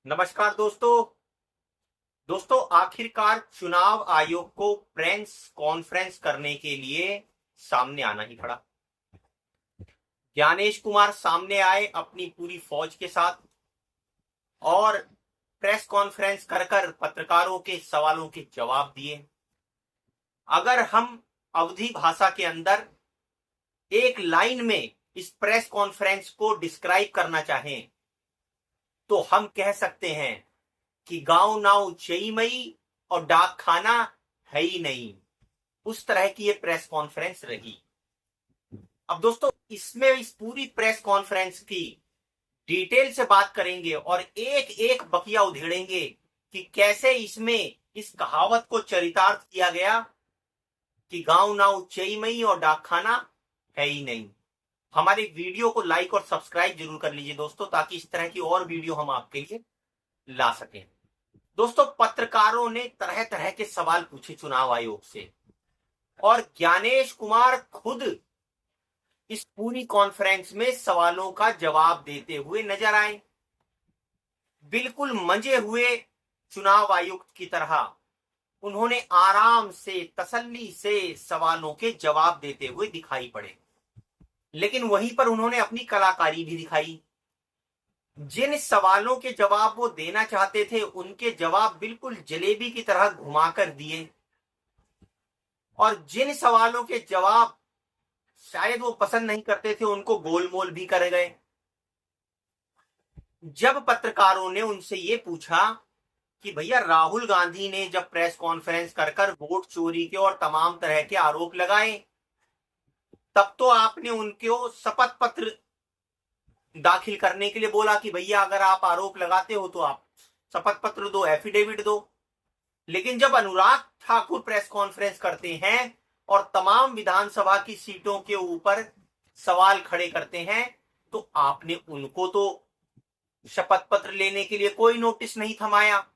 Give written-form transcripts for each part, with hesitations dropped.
नमस्कार दोस्तों। आखिरकार चुनाव आयोग को प्रेस कॉन्फ्रेंस करने के लिए सामने आना ही पड़ा। ज्ञानेश कुमार सामने आए अपनी पूरी फौज के साथ और प्रेस कॉन्फ्रेंस कर कर पत्रकारों के सवालों के जवाब दिए। अगर हम अवधि भाषा के अंदर एक लाइन में इस प्रेस कॉन्फ्रेंस को डिस्क्राइब करना चाहें तो हम कह सकते हैं कि गांव नाव चई मई और डाक खाना है ही नहीं। उस तरह की ये प्रेस कॉन्फ्रेंस रही। अब दोस्तों, इसमें इस पूरी प्रेस कॉन्फ्रेंस की डिटेल से बात करेंगे और एक एक बकिया उधेड़ेंगे कि कैसे इसमें इस कहावत को चरितार्थ किया गया कि गांव नाव चई मई और डाक खाना है ही नहीं। हमारे वीडियो को लाइक और सब्सक्राइब जरूर कर लीजिए दोस्तों, ताकि इस तरह की और वीडियो हम आपके लिए ला सकें। दोस्तों, पत्रकारों ने तरह तरह के सवाल पूछे चुनाव आयोग से और ज्ञानेश कुमार खुद इस पूरी कॉन्फ्रेंस में सवालों का जवाब देते हुए नजर आए। बिल्कुल मंजे हुए चुनाव आयुक्त की तरह उन्होंने आराम से तसल्ली से सवालों के जवाब देते हुए दिखाई पड़े, लेकिन वहीं पर उन्होंने अपनी कलाकारी भी दिखाई। जिन सवालों के जवाब वो देना चाहते थे उनके जवाब बिल्कुल जलेबी की तरह घुमाकर दिए, और जिन सवालों के जवाब शायद वो पसंद नहीं करते थे उनको गोलमोल भी कर गए। जब पत्रकारों ने उनसे ये पूछा कि भैया, राहुल गांधी ने जब प्रेस कॉन्फ्रेंस कर कर वोट चोरी के और तमाम तरह के आरोप लगाए, तब तो आपने उनको शपथ पत्र दाखिल करने के लिए बोला कि भैया अगर आप आरोप लगाते हो तो आप शपथ पत्र दो, एफिडेविट दो। लेकिन जब अनुराग ठाकुर प्रेस कॉन्फ्रेंस करते हैं और तमाम विधानसभा की सीटों के ऊपर सवाल खड़े करते हैं तो आपने उनको तो शपथ पत्र लेने के लिए कोई नोटिस नहीं थमाया।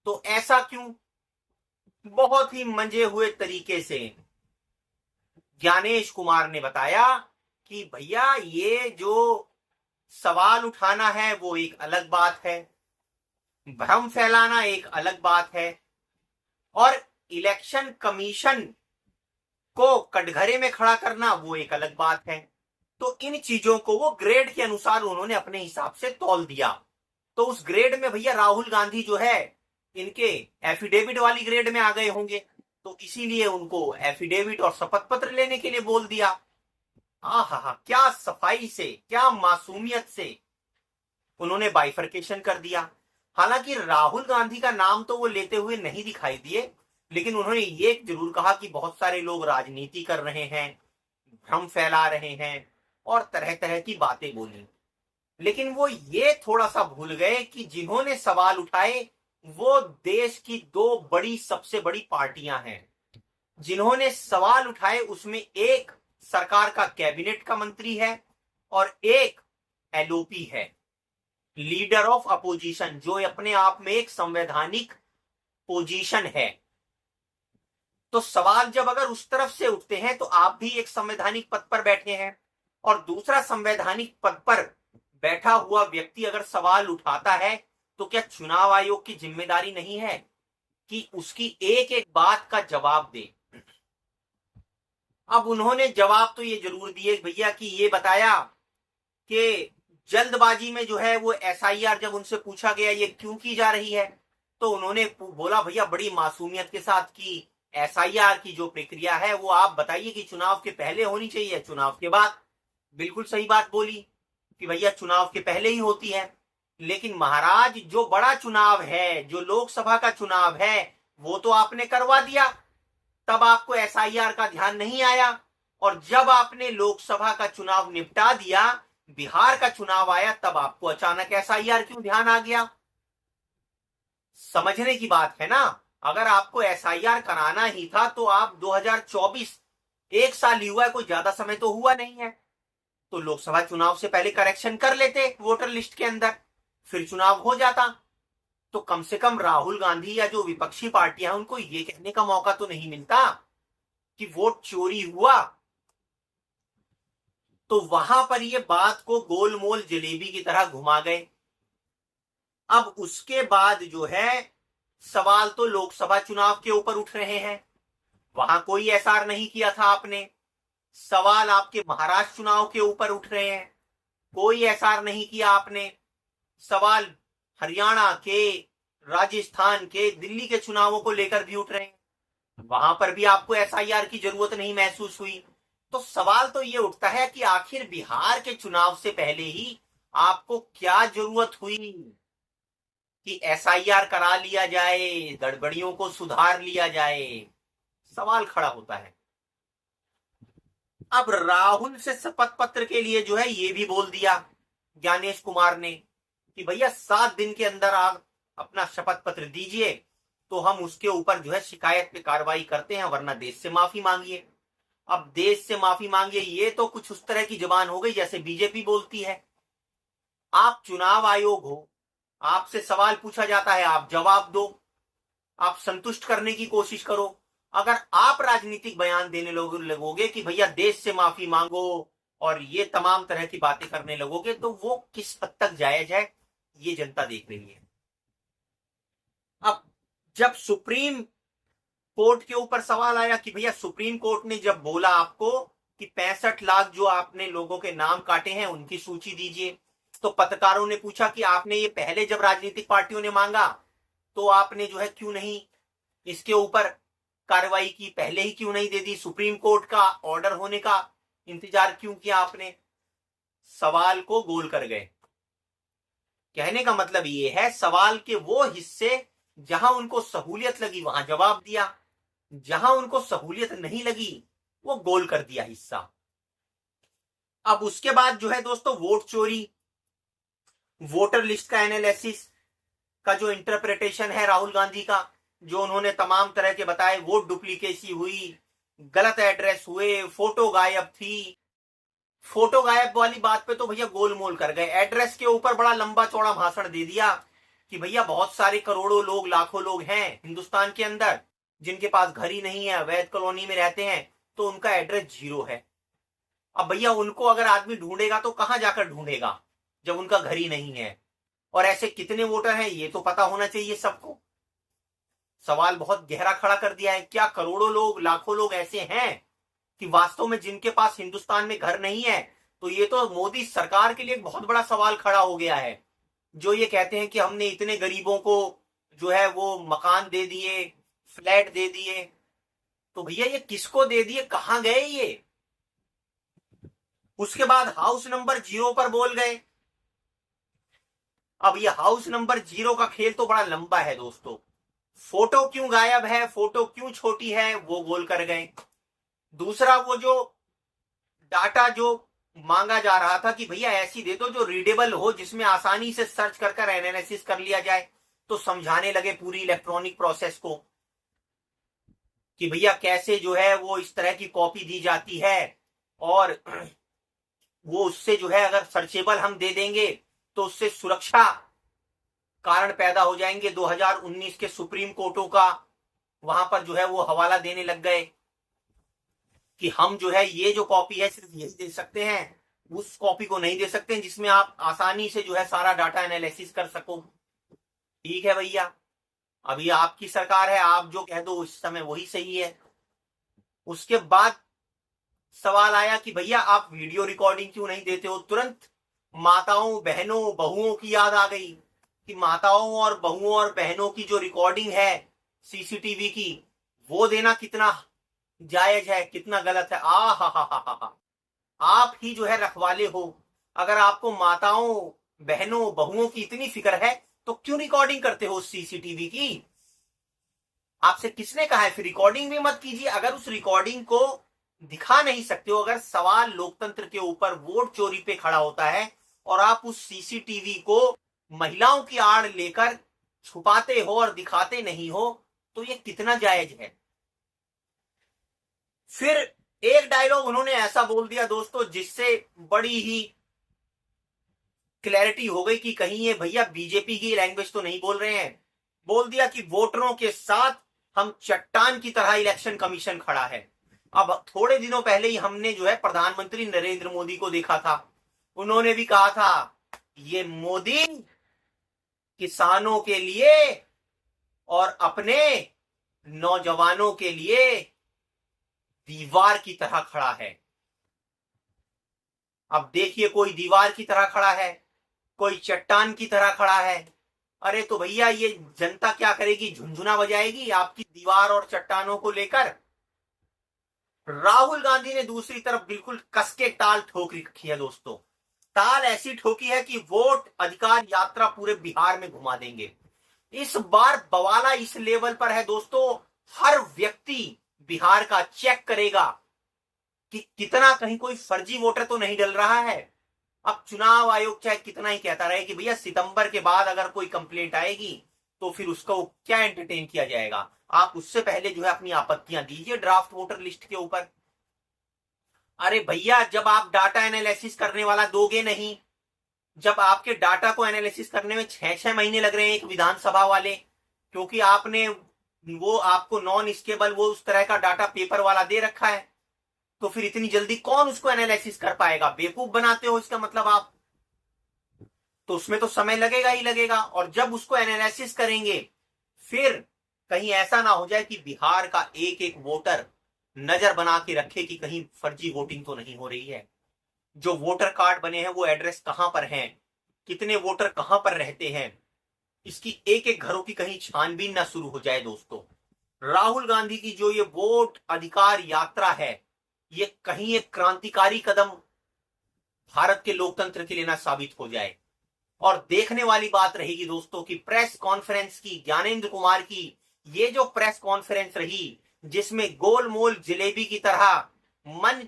तो ऐसा क्यों? बहुत ही मंजे हुए तरीके से ज्ञानेश कुमार ने बताया कि भैया, ये जो सवाल उठाना है वो एक अलग बात है, भ्रम फैलाना एक अलग बात है, और इलेक्शन कमीशन को कटघरे में खड़ा करना वो एक अलग बात है। तो इन चीजों को वो ग्रेड के अनुसार उन्होंने अपने हिसाब से तौल दिया। तो उस ग्रेड में भैया राहुल गांधी जो है इनके एफिडेविट वाली ग्रेड में आ गए होंगे, तो इसीलिए उनको एफिडेविट और शपथ पत्र लेने के लिए बोल दिया। आहा, क्या सफाई से, क्या मासूमियत से उन्होंने बाइफरकेशन कर दिया। हालांकि राहुल गांधी का नाम तो वो लेते हुए नहीं दिखाई दिए, लेकिन उन्होंने ये जरूर कहा कि बहुत सारे लोग राजनीति कर रहे हैं, भ्रम फैला रहे हैं और तरह तरह की बातें बोली। लेकिन वो ये थोड़ा सा भूल गए कि जिन्होंने सवाल उठाए वो देश की दो बड़ी, सबसे बड़ी पार्टियां हैं। जिन्होंने सवाल उठाए उसमें एक सरकार का कैबिनेट का मंत्री है और एक एलओपी है, लीडर ऑफ अपोजिशन, जो अपने आप में एक संवैधानिक पोजीशन है। तो सवाल जब अगर उस तरफ से उठते हैं तो आप भी एक संवैधानिक पद पर बैठे हैं, और दूसरा संवैधानिक पद पर बैठा हुआ व्यक्ति अगर सवाल उठाता है तो क्या चुनाव आयोग की जिम्मेदारी नहीं है कि उसकी एक एक बात का जवाब दे? अब उन्होंने जवाब तो ये जरूर दिए भैया कि ये बताया कि जल्दबाजी में जो है वो एसआईआर जब उनसे पूछा गया ये क्यों की जा रही है, तो उन्होंने बोला भैया बड़ी मासूमियत के साथ कि एसआईआर की जो प्रक्रिया है वो आप बताइए कि चुनाव के पहले होनी चाहिए, चुनाव के बाद। बिल्कुल सही बात बोली कि भैया चुनाव के पहले ही होती है। लेकिन महाराज, जो बड़ा चुनाव है, जो लोकसभा का चुनाव है, वो तो आपने करवा दिया, तब आपको एसआईआर का ध्यान नहीं आया। और जब आपने लोकसभा का चुनाव निपटा दिया, बिहार का चुनाव आया, तब आपको अचानक एसआईआर क्यों ध्यान आ गया? समझने की बात है ना। अगर आपको एसआईआर कराना ही था तो आप 2024, एक साल ही हुआ है, कोई ज्यादा समय तो हुआ नहीं है, तो लोकसभा चुनाव से पहले करेक्शन कर लेते वोटर लिस्ट के अंदर, फिर चुनाव हो जाता। तो कम से कम राहुल गांधी या जो विपक्षी पार्टियां हैं उनको यह कहने का मौका तो नहीं मिलता कि वोट चोरी हुआ। तो वहां पर ये बात को गोलमोल जलेबी की तरह घुमा गए। अब उसके बाद जो है सवाल तो लोकसभा चुनाव के ऊपर उठ रहे हैं, वहां कोई एसआर नहीं किया था आपने। सवाल आपके महाराष्ट्र चुनाव के ऊपर उठ रहे हैं, कोई एसआर नहीं किया आपने। सवाल हरियाणा के, राजस्थान के, दिल्ली के चुनावों को लेकर भी उठ रहे हैं, वहां पर भी आपको एसआईआर की जरूरत नहीं महसूस हुई। तो सवाल तो ये उठता है कि आखिर बिहार के चुनाव से पहले ही आपको क्या जरूरत हुई कि एसआईआर करा लिया जाए, गड़बड़ियों को सुधार लिया जाए। सवाल खड़ा होता है। अब राहुल से शपथ पत्र के लिए जो है ये भी बोल दिया ज्ञानेश कुमार ने कि भैया 7 दिन के अंदर आप अपना शपथ पत्र दीजिए, तो हम उसके ऊपर जो है शिकायत पे कार्रवाई करते हैं, वरना देश से माफी मांगिए। अब देश से माफी मांगिए, ये तो कुछ उस तरह की जबान हो गई जैसे बीजेपी बोलती है। आप चुनाव आयोग हो, आपसे सवाल पूछा जाता है, आप जवाब दो, आप संतुष्ट करने की कोशिश करो। अगर आप राजनीतिक बयान देने लगोगे कि भैया देश से माफी मांगो और ये तमाम तरह की बातें करने लगोगे, तो वो किस हद तक जायज है ये जनता देख रही है। अब जब सुप्रीम कोर्ट के ऊपर सवाल आया कि भैया सुप्रीम कोर्ट ने जब बोला आपको कि 65 लाख जो आपने लोगों के नाम काटे हैं उनकी सूची दीजिए, तो पत्रकारों ने पूछा कि आपने ये पहले जब राजनीतिक पार्टियों ने मांगा तो आपने जो है क्यों नहीं इसके ऊपर कार्रवाई की, पहले ही क्यों नहीं दे दी, सुप्रीम कोर्ट का ऑर्डर होने का इंतजार क्यों किया आपने। सवाल को गोल कर गए। कहने का मतलब ये है, सवाल के वो हिस्से जहां उनको सहूलियत लगी वहां जवाब दिया, जहां उनको सहूलियत नहीं लगी वो गोल कर दिया हिस्सा। अब उसके बाद जो है दोस्तों वोट चोरी, वोटर लिस्ट का एनालिसिस का जो इंटरप्रिटेशन है राहुल गांधी का, जो उन्होंने तमाम तरह के बताए, वोट डुप्लीकेसी हुई, गलत एड्रेस हुए, फोटो गायब थी। फोटो गायब वाली बात पे तो भैया गोलमोल कर गए। एड्रेस के ऊपर बड़ा लंबा चौड़ा भाषण दे दिया कि भैया बहुत सारे करोड़ों लोग, लाखों लोग हैं हिंदुस्तान के अंदर जिनके पास घर ही नहीं है, अवैध कॉलोनी में रहते हैं, तो उनका एड्रेस 0 है। अब भैया उनको अगर आदमी ढूंढेगा तो कहां जाकर ढूंढेगा जब उनका घर ही नहीं है। और ऐसे कितने वोटर हैं ये तो पता होना चाहिए सबको। सवाल बहुत गहरा खड़ा कर दिया है। क्या करोड़ों लोग, लाखों लोग ऐसे हैं कि वास्तव में जिनके पास हिंदुस्तान में घर नहीं है? तो ये तो मोदी सरकार के लिए एक बहुत बड़ा सवाल खड़ा हो गया है। जो ये कहते हैं कि हमने इतने गरीबों को जो है वो मकान दे दिए, फ्लैट दे दिए, तो भैया ये किसको दे दिए, कहां गए ये? उसके बाद हाउस नंबर 0 पर बोल गए। अब ये हाउस नंबर 0 का खेल तो बड़ा लंबा है दोस्तों। फोटो क्यों गायब है, फोटो क्यों छोटी है, वो गोल कर गए। दूसरा, वो जो डाटा जो मांगा जा रहा था कि भैया ऐसी दे दो जो रीडेबल हो, जिसमें आसानी से सर्च कर एनालिसिस कर लिया जाए, तो समझाने लगे पूरी इलेक्ट्रॉनिक प्रोसेस को कि भैया कैसे जो है वो इस तरह की कॉपी दी जाती है, और वो उससे जो है अगर सर्चेबल हम दे देंगे तो उससे सुरक्षा कारण पैदा हो जाएंगे। 2019 के सुप्रीम कोर्टों का वहां पर जो है वो हवाला देने लग गए कि हम जो है ये जो कॉपी है सिर्फ यही दे सकते हैं, उस कॉपी को नहीं दे सकते हैं जिसमें आप आसानी से जो है सारा डाटा एनालिसिस कर सको। ठीक है भैया, अभी आपकी सरकार है, आप जो कह दो उस समय वही सही है। उसके बाद सवाल आया कि भैया आप वीडियो रिकॉर्डिंग क्यों नहीं देते हो। तुरंत माताओं, बहनों, बहुओं की याद आ गई कि माताओं और बहुओं और बहनों की जो रिकॉर्डिंग है सीसीटीवी की, वो देना कितना जायज है, कितना गलत है। हा, आप ही जो है रखवाले हो। अगर आपको माताओं, बहनों, बहुओं की इतनी फिक्र है तो क्यों रिकॉर्डिंग करते हो सीसीटीवी की? आपसे किसने कहा है? फिर रिकॉर्डिंग भी मत कीजिए। अगर उस रिकॉर्डिंग को दिखा नहीं सकते हो, अगर सवाल लोकतंत्र के ऊपर वोट चोरी पे खड़ा होता है और आप उस सीसीटीवी को महिलाओं की आड़ लेकर छुपाते हो और दिखाते नहीं हो, तो ये कितना जायज है? फिर एक डायलॉग उन्होंने ऐसा बोल दिया दोस्तों जिससे बड़ी ही क्लैरिटी हो गई कि कहीं ये भैया बीजेपी की लैंग्वेज तो नहीं बोल रहे हैं। बोल दिया कि वोटरों के साथ हम चट्टान की तरह इलेक्शन कमीशन खड़ा है। अब थोड़े दिनों पहले ही हमने जो है प्रधानमंत्री नरेंद्र मोदी को देखा था, उन्होंने भी कहा था ये मोदी किसानों के लिए और अपने नौजवानों के लिए दीवार की तरह खड़ा है। अब देखिए, कोई दीवार की तरह खड़ा है, कोई चट्टान की तरह खड़ा है। अरे तो भैया ये जनता क्या करेगी, झुंझुना बजाएगी आपकी दीवार और चट्टानों को लेकर। राहुल गांधी ने दूसरी तरफ बिल्कुल कसके टाल ठोक रखी है दोस्तों। ताल ऐसी ठोकी है कि वोट अधिकार यात्रा पूरे बिहार में घुमा देंगे। इस बार बवाला इस लेवल पर है दोस्तों, हर व्यक्ति बिहार का चेक करेगा कि कितना कहीं कोई फर्जी वोटर तो नहीं डल रहा है। अब चुनाव आयोग चाहे कितना ही कहता रहे कि भैया सितंबर के बाद अगर कोई कंप्लेंट आएगी तो फिर उसको क्या एंटरटेन किया जाएगा, आप उससे पहले जो है अपनी आपत्तियां दीजिए ड्राफ्ट वोटर लिस्ट के ऊपर। अरे भैया, जब आप डाटा एनालिसिस करने वाला दोगे नहीं, जब आपके डाटा को एनालिसिस करने में 6-6 महीने लग रहे हैं एक विधानसभा वाले, क्योंकि आपने वो आपको नॉन स्टेबल वो उस तरह का डाटा पेपर वाला दे रखा है, तो फिर इतनी जल्दी कौन उसको एनालिसिस कर पाएगा? बेवकूफ बनाते हो इसका मतलब आप। तो उसमें तो समय लगेगा ही लगेगा, और जब उसको एनालिसिस करेंगे फिर कहीं ऐसा ना हो जाए कि बिहार का एक एक वोटर नजर बना के रखे कि कहीं फर्जी वोटिंग तो नहीं हो रही है। जो वोटर कार्ड बने हैं वो एड्रेस कहां पर हैं, कितने वोटर कहां पर रहते हैं, इसकी एक एक घरों की कहीं छानबीन ना शुरू हो जाए दोस्तों। राहुल गांधी की जो ये वोट अधिकार यात्रा है, ये कहीं एक क्रांतिकारी कदम भारत के लोकतंत्र के लिए ना साबित हो जाए। और देखने वाली बात रहेगी दोस्तों कि प्रेस कॉन्फ्रेंस की, ज्ञानेंद्र कुमार की ये जो प्रेस कॉन्फ्रेंस रही, जिसमें गोलमोल जिलेबी की तरह मन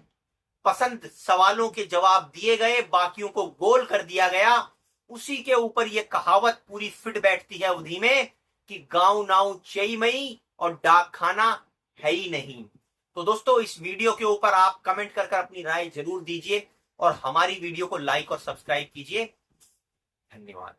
पसंद सवालों के जवाब दिए गए, बाकियों को गोल कर दिया गया, उसी के ऊपर यह कहावत पूरी फिट बैठती है अवधि में कि गांव नाव चई मई और डाक खाना है ही नहीं। तो दोस्तों, इस वीडियो के ऊपर आप कमेंट कर अपनी राय जरूर दीजिए और हमारी वीडियो को लाइक और सब्सक्राइब कीजिए। धन्यवाद।